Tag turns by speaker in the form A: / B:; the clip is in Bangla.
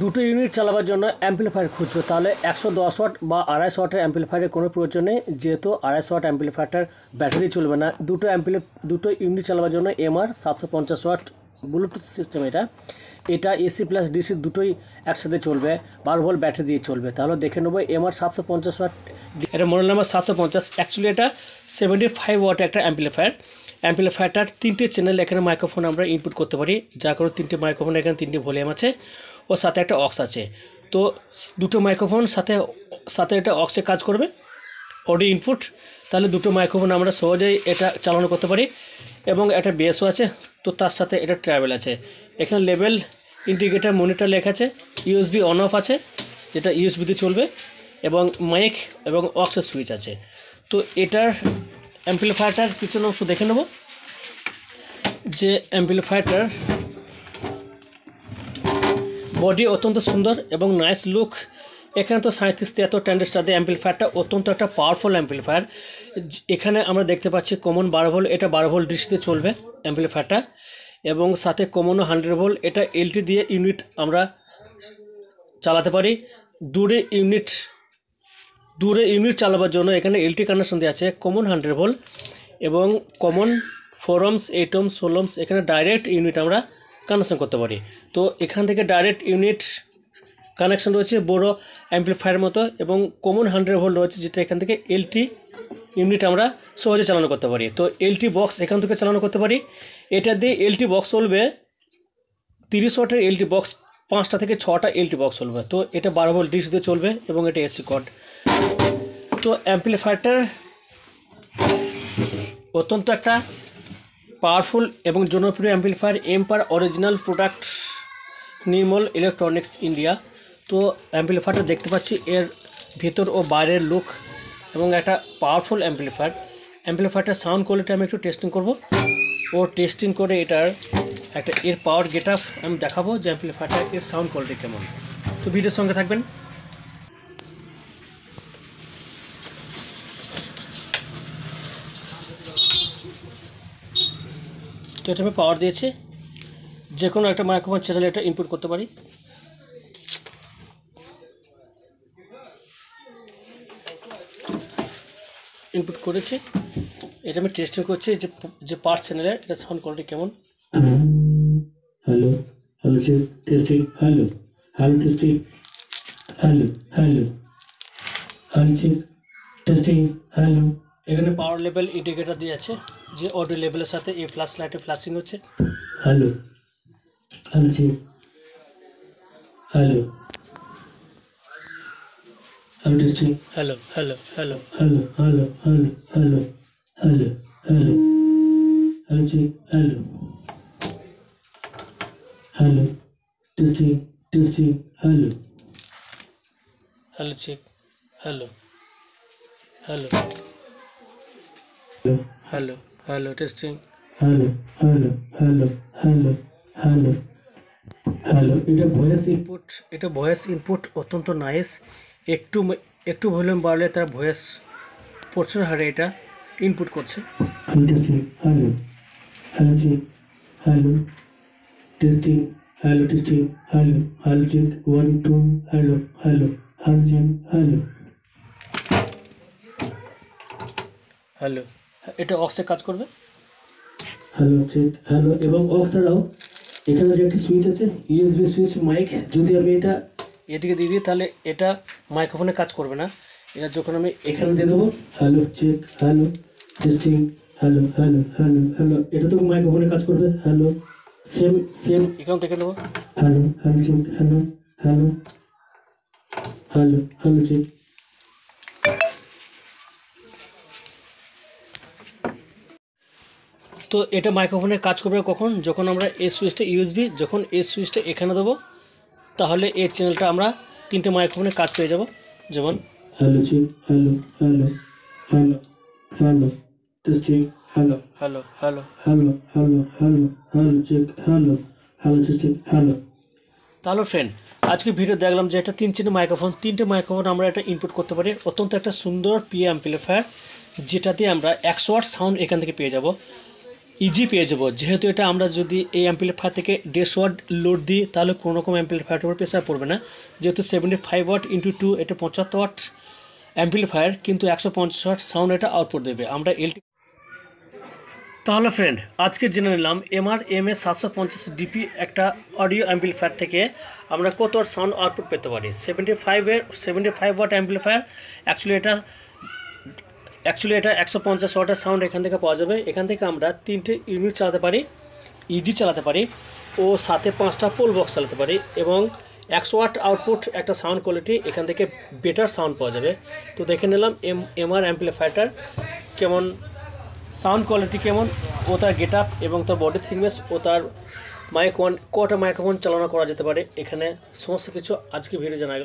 A: দুটো ইউনিট চালাবার জন্য অ্যাম্পলিফায়ার খুঁজছো, তাহলে 110 ওয়াট বা 250 ওয়াটের অ্যাম্পলিফায়ারের কোনো প্রয়োজন নেই, যেহেতু 250 ওয়াট অ্যাম্পলিফায়ারটার ব্যাটারি চলবে না। দুটো ইউনিট চালাবার জন্য MR 750 ওয়াট ব্লুটুথ সিস্টেম এটা AC প্লাস DC দুটোই একসাথে চলবে, 12 ভোল্ট ব্যাটারি দিয়ে চলবে। তাহলে দেখে নেবো MR 750 ওয়াট, এটা মডেল নাম্বার 750। অ্যাকচুয়ালি এটা 75 ওয়াট একটা অ্যাম্পলিফায়ারটার 3টে চ্যানেল এখানে মাইক্রোফোন আমরা ইনপুট করতে পারি, যা করে 3টে মাইক্রোফোন, এখানে 3টে ভলিউম আছে ও সাথে একটা অক্স আছে। তো দুটো মাইক্রোফোন সাথে এটা অক্সে কাজ করবে, অডিও ইনপুট। তাহলে দুটো মাইক্রোফোন আমরা সহজেই এটা চালানো করতে পারি। এবং একটা বেসও আছে, তো তার সাথে এটা ট্রাভেল আছে। এখানে লেভেল ইন্ডিকেটার মনিটর লেখা আছে, USB অন অফ আছে যেটা USB দিয়ে চলবে, এবং মাইক এবং অক্সের সুইচ আছে। তো এটার অ্যাম্পলিফায়ারটার পিছনে অংশ দেখে নেব, যে অ্যাম্পলিফায়ারটার বডি অত্যন্ত সুন্দর এবং নাইস লুক। এখানে তো 37-73 ট্রানজিস্টার দিয়ে অ্যাম্পলিফায়ারটা অত্যন্ত একটা পাওয়ারফুল অ্যাম্পলিফায়ার। এখানে আমরা দেখতে পাচ্ছি কমন 12 ভোল্ট, এটা 12 ভোল্ট ডিসিতে চলবে অ্যাম্পলিফায়ারটা, এবং সাথে কমনও 100 ভোল্ট। এটা LT দিয়ে ইউনিট আমরা চালাতে পারি। দূরে ইউনিট চালাবার জন্য এখানে LT কানেকশন দেওয়া আছে, কমন 100 ভোল্ট এবং কমন 4 ohms 8 ohms 16 ohms এখানে ডাইরেক্ট ইউনিট আমরা কানেকশন করতে পারি। তো এখান থেকে ডাইরেক্ট ইউনিট কানেকশন রয়েছে বড় অ্যাম্পলিফায়ারের মতো, এবং কমন 100 ভোল্ট রয়েছে, যেটা এখান থেকে LT ইউনিট আমরা সহজে চালানো করতে পারি। তো LT বক্স এখান থেকে চালানো করতে পারি। এটা দিয়ে LT বক্স চলবে 30 ওয়াটের LT বক্স, 5টা থেকে 6টা LT বক্স চলবে। তো এটা 12 ভোল্ট ডিসি দিয়ে চলবে এবং এটা AC কর্ড। তো অ্যাম্পলিফায়ারটার অত্যন্ত একটা পাওয়ারফুল এবং জনপ্রিয় অ্যাম্পলিফায়ার, এম্পার অরিজিনাল প্রোডাক্ট, নির্মল ইলেকট্রনিক্স ইন্ডিয়া। তো অ্যাম্পলিফায়ারটা দেখতে পাচ্ছি এর ভেতর ও বাইরের লুক, এবং একটা পাওয়ারফুল অ্যাম্পলিফায়ারটার সাউন্ড কোয়ালিটি আমি একটু টেস্টিং করব, ও টেস্টিং করে এর পাওয়ার গেট আপ আমি দেখাবো যে অ্যাম্পলিফায়ারটার এর সাউন্ড কোয়ালিটি কেমন। তো ভিডিওর সঙ্গে থাকবেন। তো এটা আমি পাওয়ার দিয়েছি, যে কোনো একটা মাইক্রোফোন চ্যানেলে এটা ইনপুট করতে পারি। ইনপুট করেছি, এটা আমি টেস্টিং করছি যে পার চ্যানেলে এটা সাউন্ড কোয়ালিটি কেমন।
B: Hello hello testing, hello hello testing, hello hello hello testing, hello.
A: এখানে পাওয়ার লেভেল ইন্ডিকেটর দিয়ে আছে, যে অডিও লেভেলের সাথে এই ফ্ল্যাশ লাইটে ফ্ল্যাশিং হচ্ছে।
B: Hello hello hello hello testing,
A: hello hello hello
B: hello hello hello hello hello hello hello hello hello testing testing, hello
A: hello check, hello hello hello hello testing,
B: hello hello hello hello hello hello.
A: এটা ভয়েস ইনপুট অত্যন্ত নাইস। একটু ভলিউম বাড়লে তার ভয়েস প্রচুর হারে এটা ইনপুট করছে।
B: Hello testing, hello hello check, hello testing, hello testing, hello hello check 1 2, hello hello hello check, hello
A: hello, এটা অক্সে কাজ করবে।
B: Hello check, hello. এবং অক্স ছাড়াও এখানে যে একটি সুইচ আছে, USB সুইচ মাইক, যদি আমি এটা
A: এদিকে দিয়ে দিই তাহলে এটা মাইক্রোফোনে কাজ করবে না। এটা যখন আমি
B: এখানে দিয়ে দেবো, hello check, hello testing, hello hello hello hello, এটা তো মাইক্রোফোনে কাজ করবে। হ্যালো সেম
A: এখান থেকে নেবো,
B: hello hello check, hello hello hello hello check.
A: তো এটা মাইক্রোফোনে কাজ করবে কখন, যখন আমরা এই সুইচটা USB, যখন এই সুইচটা এখানে দেবো, তাহলে এই চ্যানেলটা আমরা 3টে মাইক্রোফোনে কাজ পেয়ে যাব। যেমন
B: hello check, hello hello hello hello testing, hello
A: hello hello.
B: Hello hello hello hello check, hello hello testing, hello.
A: তাহলে ফ্রেন্ড, আজকে ভিডিও দেখলাম যে এটা 3টে মাইক্রোফোন আমরা এটা ইনপুট করতে পারি। অত্যন্ত একটা সুন্দর PA অ্যাম্পলিফায়ার, যেটা দিয়ে আমরা 100 ওয়াট সাউন্ড এখান থেকে পেয়ে যাব। ইজি পেয়ে যাবো, যেহেতু এটা আমরা যদি এই অ্যাম্পলিফায়ার থেকে 150 ওয়াট লোড দিই তাহলে কোনো রকম অ্যাম্পলিফায়ারের উপর প্রেসার পড়বে না, যেহেতু 75 ওয়াট ইন্টু 2 এটা 75 ওয়াট অ্যাম্পলিফায়ার, কিন্তু 150 ওয়াট সাউন্ড এটা আউটপুট দেবে। আমরা এলটি তাহলে ফ্রেন্ড আজকে জেনে নিলাম MS 750 ডিপি একটা অডিও অ্যাম্পলিফায়ার থেকে আমরা কত ওয়াট সাউন্ড আউটপুট পেতে পারি। 75 ওয়াট অ্যাম্পলিফায়ার, অ্যাকচুয়ালি এটা 150 ওয়াটের সাউন্ড এখান থেকে পাওয়া যাবে। এখান থেকে আমরা 3টে ইউনিট চালাতে পারি, ইজি চালাতে পারি, ও সাথে 5টা পোল বক্স চালাতে পারি, এবং 100 ওয়াট আউটপুট একটা সাউন্ড কোয়ালিটি, এখান থেকে বেটার সাউন্ড পাওয়া যাবে। তো দেখে নিলাম MR অ্যাম্পলিফায়ারটার কেমন সাউন্ড কোয়ালিটি, কেমন ও তার গেট আপ এবং তার বডি থিকনেস ও তার কটা মাইক্রোফোন চালনা করা যেতে পারে, এখানে সমস্ত কিছু আজকে ভিডিও জানা গেল।